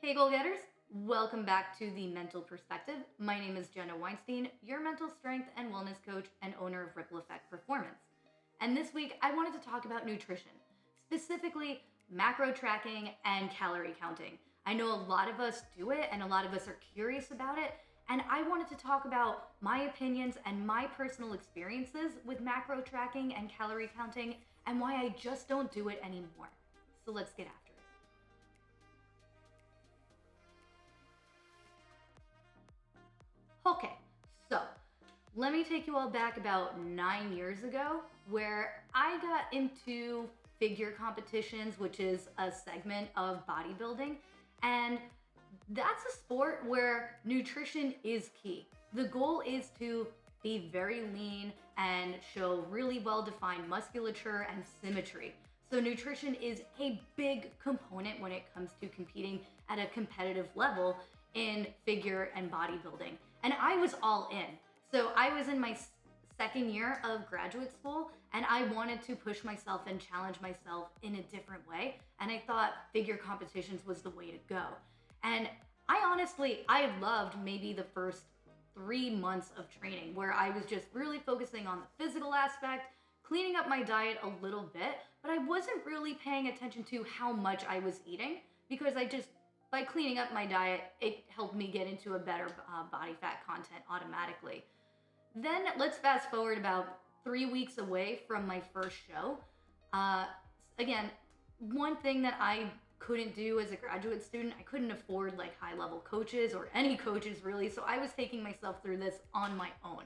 Hey goal getters, welcome back to The Mental Perspective. My name is Jenna Weinstein, your mental strength and wellness coach and owner of Ripple Effect Performance. And this week I wanted to talk about nutrition, specifically macro tracking and calorie counting. I know a lot of us do it and a lot of us are curious about it, and I wanted to talk about my opinions and my personal experiences with macro tracking and calorie counting and why I just don't do it anymore. So let's get after it. Okay, so let me take you all back about 9 years ago where I got into figure competitions, which is a segment of bodybuilding. And that's a sport where nutrition is key. The goal is to be very lean and show really well defined musculature and symmetry. So, nutrition is a big component when it comes to competing at a competitive level in figure and bodybuilding. And I was all in. So, I was in my second year of graduate school and I wanted to push myself and challenge myself in a different way. And I thought figure competitions was the way to go. And I loved maybe the first 3 months of training where I was just really focusing on the physical aspect, cleaning up my diet a little bit, but I wasn't really paying attention to how much I was eating because by cleaning up my diet, it helped me get into a better body fat content automatically. Then let's fast forward about 3 weeks away from my first show. Uh, Again, one thing that I couldn't do as a graduate student, I couldn't afford like high level coaches or any coaches really, so I was taking myself through this on my own.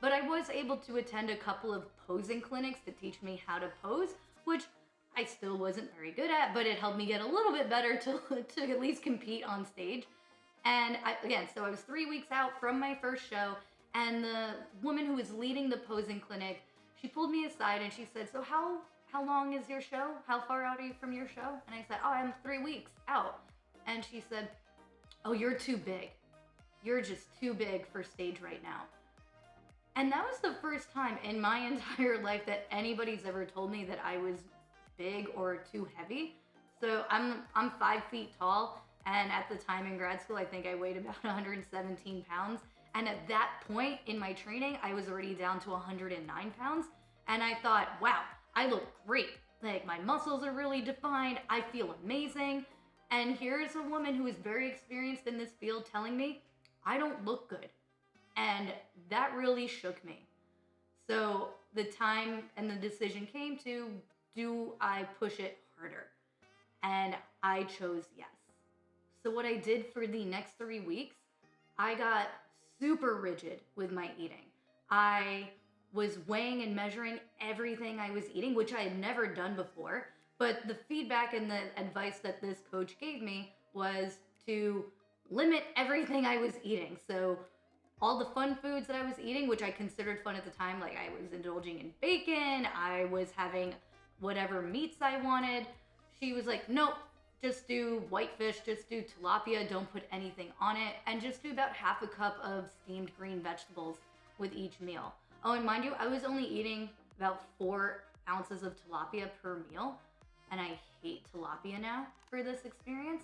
But I was able to attend a couple of posing clinics to teach me how to pose, which I still wasn't very good at, but it helped me get a little bit better to at least compete on stage. And so I was 3 weeks out from my first show, and the woman who was leading the posing clinic, she pulled me aside and she said, "So how long is your show? How far out are you from your show?" And I said, "Oh, I'm 3 weeks out." And she said, "Oh, you're too big. You're just too big for stage right now." And that was the first time in my entire life that anybody's ever told me that I was big or too heavy. So I'm 5 feet tall, and at the time in grad school, I think I weighed about 117 pounds. And at that point in my training, I was already down to 109 pounds. And I thought, wow, I look great. Like my muscles are really defined. I feel amazing. And here's a woman who is very experienced in this field telling me I don't look good. And that really shook me. So the time and the decision came to, do I push it harder? And I chose yes. So what I did for the next 3 weeks, I got super rigid with my eating. I was weighing and measuring everything I was eating, which I had never done before. But the feedback and the advice that this coach gave me was to limit everything I was eating. So all the fun foods that I was eating, which I considered fun at the time, like I was indulging in bacon, I was having whatever meats I wanted. She was like, "Nope, just do whitefish, just do tilapia, don't put anything on it, and just do about half a cup of steamed green vegetables with each meal." Oh, and mind you, I was only eating about 4 ounces of tilapia per meal, and I hate tilapia now for this experience.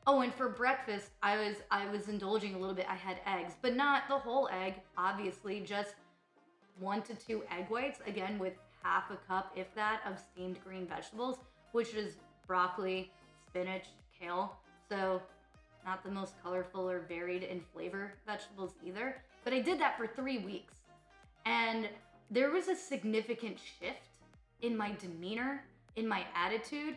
Oh, and for breakfast, I was indulging a little bit. I had eggs, but not the whole egg, obviously, just 1 to 2 egg whites, again with half a cup, if that, of steamed green vegetables, which is broccoli, spinach, kale. So not the most colorful or varied in flavor vegetables either. But I did that for 3 weeks. And there was a significant shift in my demeanor, in my attitude.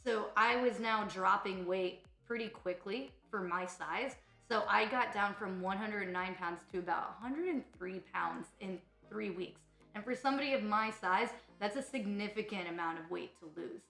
So I was now dropping weight pretty quickly for my size. So I got down from 109 pounds to about 103 pounds in 3 weeks. And for somebody of my size, that's a significant amount of weight to lose.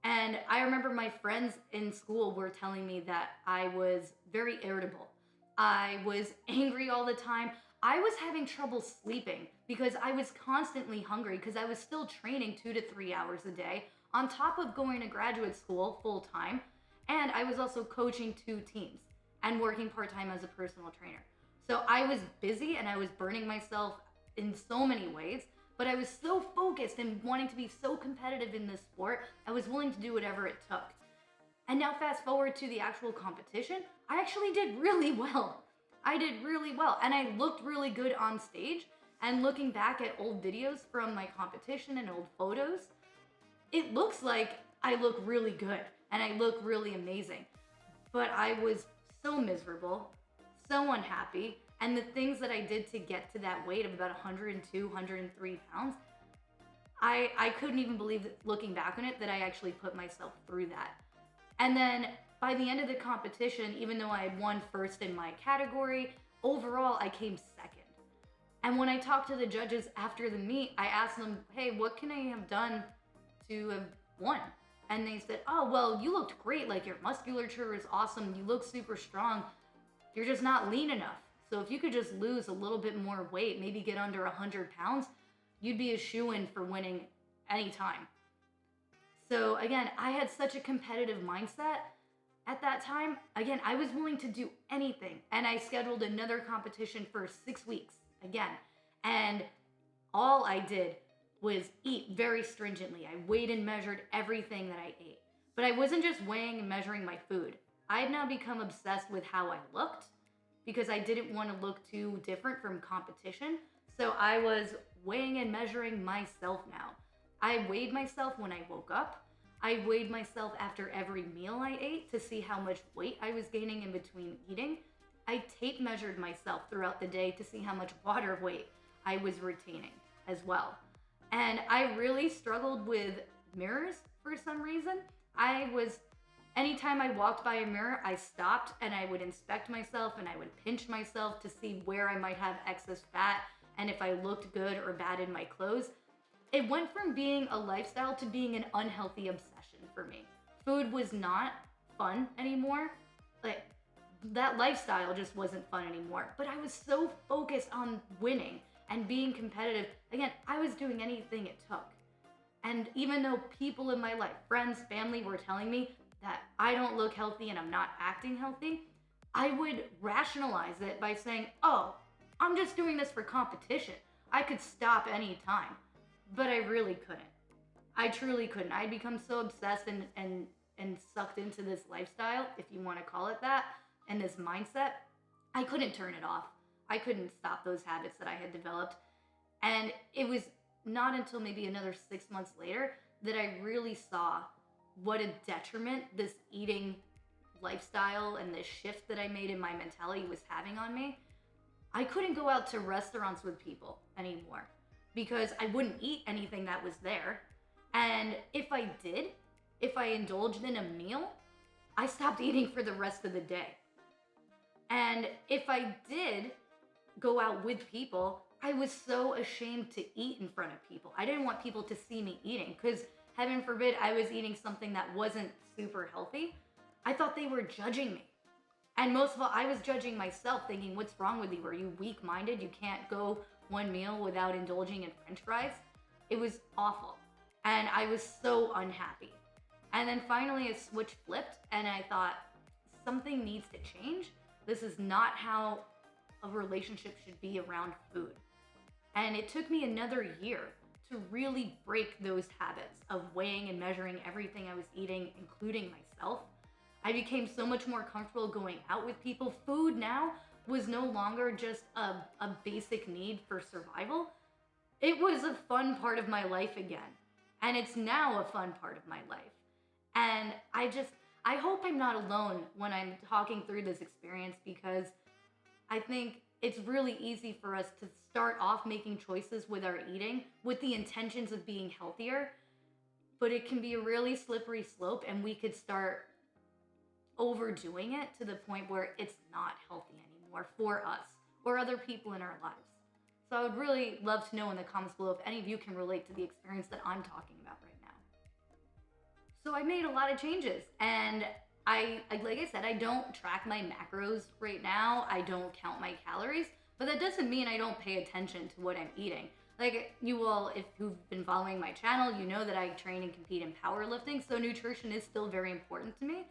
And I remember my friends in school were telling me that I was very irritable. I was angry all the time. I was having trouble sleeping because I was constantly hungry because I was still training 2 to 3 hours a day on top of going to graduate school full time. And I was also coaching 2 teams and working part time as a personal trainer. So I was busy and I was burning myself in so many ways, but I was so focused and wanting to be so competitive in this sport, I was willing to do whatever it took. And now fast forward to the actual competition, I actually did really well. I did really well, and I looked really good on stage. And looking back at old videos from my competition and old photos, it looks like I look really good and I look really amazing. But I was so miserable, so unhappy, and the things that I did to get to that weight of about 102, 103 pounds, I couldn't even believe that, looking back on it, that I actually put myself through that. And then by the end of the competition, even though I had won first in my category, overall I came second. And when I talked to the judges after the meet, I asked them, hey, what can I have done to have won? And they said, oh, well, you looked great. Like, your musculature is awesome. You look super strong. You're just not lean enough. So if you could just lose a little bit more weight, maybe get under 100 pounds, you'd be a shoo-in for winning anytime. So again, I had such a competitive mindset at that time. Again, I was willing to do anything. And I scheduled another competition for 6 weeks again. And all I did was eat very stringently. I weighed and measured everything that I ate. But I wasn't just weighing and measuring my food. I had now become obsessed with how I looked because I didn't want to look too different from competition. So I was weighing and measuring myself now. I weighed myself when I woke up. I weighed myself after every meal I ate to see how much weight I was gaining in between eating. I tape measured myself throughout the day to see how much water weight I was retaining as well. And I really struggled with mirrors for some reason. Anytime I walked by a mirror, I stopped and I would inspect myself and I would pinch myself to see where I might have excess fat and if I looked good or bad in my clothes. It went from being a lifestyle to being an unhealthy obsession for me. Food was not fun anymore. Like, that lifestyle just wasn't fun anymore. But I was so focused on winning and being competitive. Again, I was doing anything it took. And even though people in my life, friends, family, were telling me that I don't look healthy and I'm not acting healthy, I would rationalize it by saying, oh, I'm just doing this for competition. I could stop anytime. But I really couldn't. I truly couldn't. I'd become so obsessed and sucked into this lifestyle, if you want to call it that, and this mindset, I couldn't turn it off. I couldn't stop those habits that I had developed. And it was not until maybe another 6 months later that I really saw what a detriment this eating lifestyle and this shift that I made in my mentality was having on me. I couldn't go out to restaurants with people anymore because I wouldn't eat anything that was there. And if I did, if I indulged in a meal, I stopped eating for the rest of the day. And if I did go out with people, I was so ashamed to eat in front of people. I didn't want people to see me eating because, heaven forbid, I was eating something that wasn't super healthy. I thought they were judging me. And most of all, I was judging myself, thinking, what's wrong with you? Are you weak-minded? You can't go one meal without indulging in French fries? It was awful. And I was so unhappy. And then finally a switch flipped and I thought, something needs to change. This is not how a relationship should be around food. And it took me another year to really break those habits of weighing and measuring everything I was eating, including myself. I became so much more comfortable going out with people. Food now was no longer just a basic need for survival. It was a fun part of my life again. And it's now a fun part of my life. And I hope I'm not alone when I'm talking through this experience, because I think it's really easy for us to start off making choices with our eating with the intentions of being healthier, but it can be a really slippery slope and we could start overdoing it to the point where it's not healthy anymore for us or other people in our lives. So I would really love to know in the comments below if any of you can relate to the experience that I'm talking about right now. So I made a lot of changes, and like I said, I don't track my macros right now. I don't count my calories, but that doesn't mean I don't pay attention to what I'm eating. Like, you all, if you've been following my channel, you know that I train and compete in powerlifting, so nutrition is still very important to me.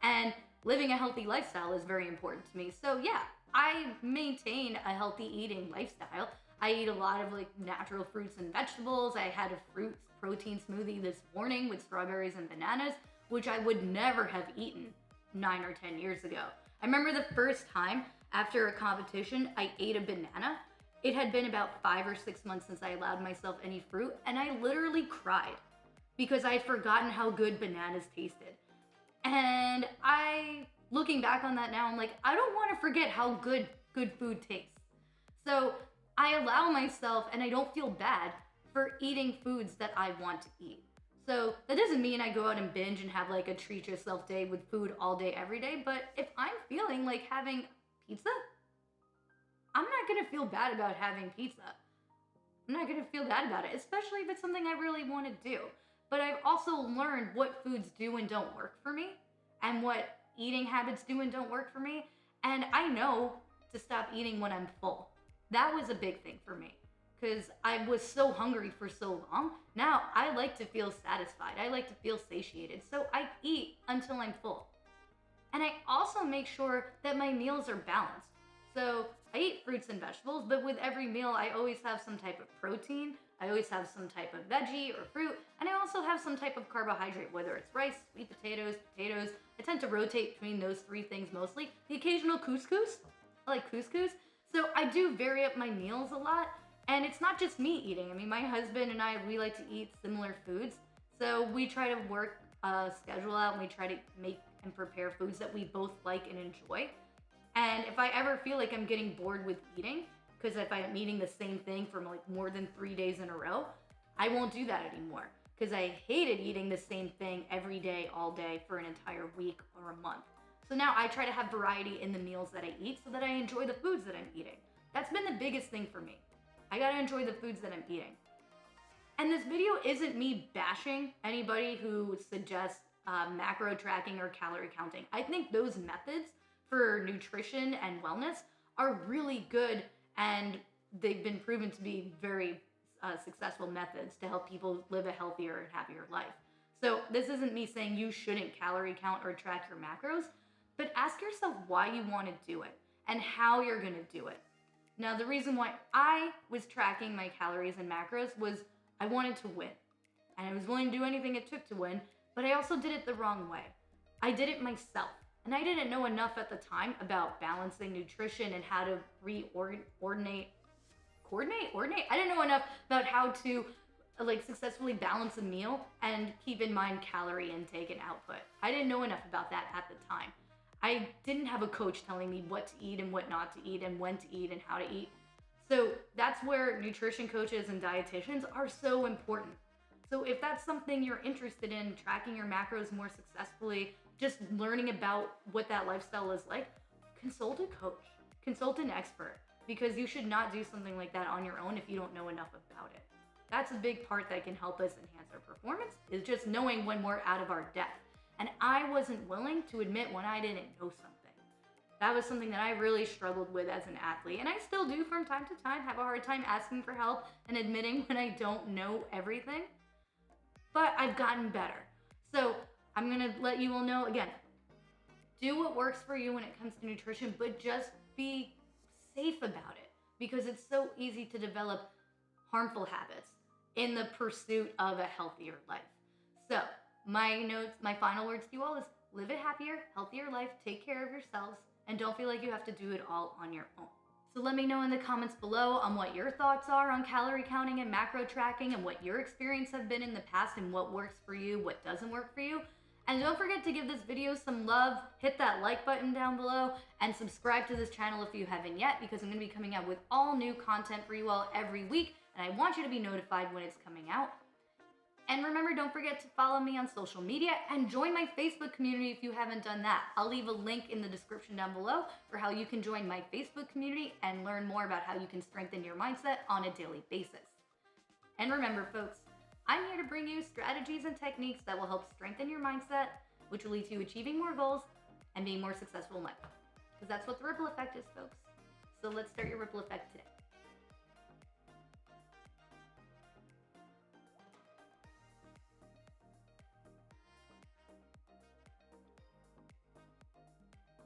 And living a healthy lifestyle is very important to me. So yeah, I maintain a healthy eating lifestyle. I eat a lot of natural fruits and vegetables. I had a fruit protein smoothie this morning with strawberries and bananas, which I would never have eaten 9 or 10 years ago. I remember the first time after a competition, I ate a banana. It had been about 5 or 6 months since I allowed myself any fruit, and I literally cried because I'd forgotten how good bananas tasted. And looking back on that now, I'm like, I don't want to forget how good food tastes. So I allow myself, and I don't feel bad for eating foods that I want to eat. So that doesn't mean I go out and binge and have like a treat yourself day with food all day, every day. But if I'm feeling like having pizza, I'm not going to feel bad about having pizza. I'm not going to feel bad about it, especially if it's something I really want to do. But I've also learned what foods do and don't work for me, and what eating habits do and don't work for me. And I know to stop eating when I'm full. That was a big thing for me because I was so hungry for so long. Now I like to feel satisfied. I like to feel satiated. So I eat until I'm full. And I also make sure that my meals are balanced. So I eat fruits and vegetables, but with every meal, I always have some type of protein. I always have some type of veggie or fruit. And I also have some type of carbohydrate, whether it's rice, sweet potatoes. I tend to rotate between those 3 things mostly. The occasional couscous. I like couscous. So I do vary up my meals a lot. And it's not just me eating. I mean, my husband and I, we like to eat similar foods. So we try to work a schedule out, and we try to make and prepare foods that we both like and enjoy. And if I ever feel like I'm getting bored with eating, because if I'm eating the same thing for like more than 3 days in a row, I won't do that anymore. Because I hated eating the same thing every day, all day, for an entire week or a month. So now I try to have variety in the meals that I eat so that I enjoy the foods that I'm eating. That's been the biggest thing for me. I gotta enjoy the foods that I'm eating. And this video isn't me bashing anybody who suggests macro tracking or calorie counting. I think those methods for nutrition and wellness are really good, and they've been proven to be very successful methods to help people live a healthier and happier life. So this isn't me saying you shouldn't calorie count or track your macros, but ask yourself why you want to do it and how you're going to do it. Now, the reason why I was tracking my calories and macros was I wanted to win, and I was willing to do anything it took to win, but I also did it the wrong way. I did it myself, and I didn't know enough at the time about balancing nutrition and how to coordinate. I didn't know enough about how to successfully balance a meal and keep in mind calorie intake and output. I didn't know enough about that at the time. I didn't have a coach telling me what to eat and what not to eat and when to eat and how to eat. So that's where nutrition coaches and dietitians are so important. So if that's something you're interested in, tracking your macros more successfully, just learning about what that lifestyle is like, consult a coach, consult an expert, because you should not do something like that on your own if you don't know enough about it. That's a big part that can help us enhance our performance, is just knowing when we're out of our depth. And I wasn't willing to admit when I didn't know something. That was something that I really struggled with as an athlete. And I still do from time to time, have a hard time asking for help and admitting when I don't know everything. But I've gotten better. So I'm gonna let you all know, again, do what works for you when it comes to nutrition, but just be safe about it, because it's so easy to develop harmful habits in the pursuit of a healthier life. So my final words to you all is live a happier, healthier life, take care of yourselves, and don't feel like you have to do it all on your own. So let me know in the comments below on what your thoughts are on calorie counting and macro tracking, and what your experience have been in the past, and what works for you, what doesn't work for you. And don't forget to give this video some love, hit that like button down below, and subscribe to this channel if you haven't yet, because I'm going to be coming out with all new content for you all every week, and I want you to be notified when it's coming out. And remember, don't forget to follow me on social media and join my Facebook community if you haven't done that. I'll leave a link in the description down below for how you can join my Facebook community and learn more about how you can strengthen your mindset on a daily basis. And remember, folks, I'm here to bring you strategies and techniques that will help strengthen your mindset, which will lead to you achieving more goals and being more successful in life. Because that's what the ripple effect is, folks. So let's start your ripple effect today.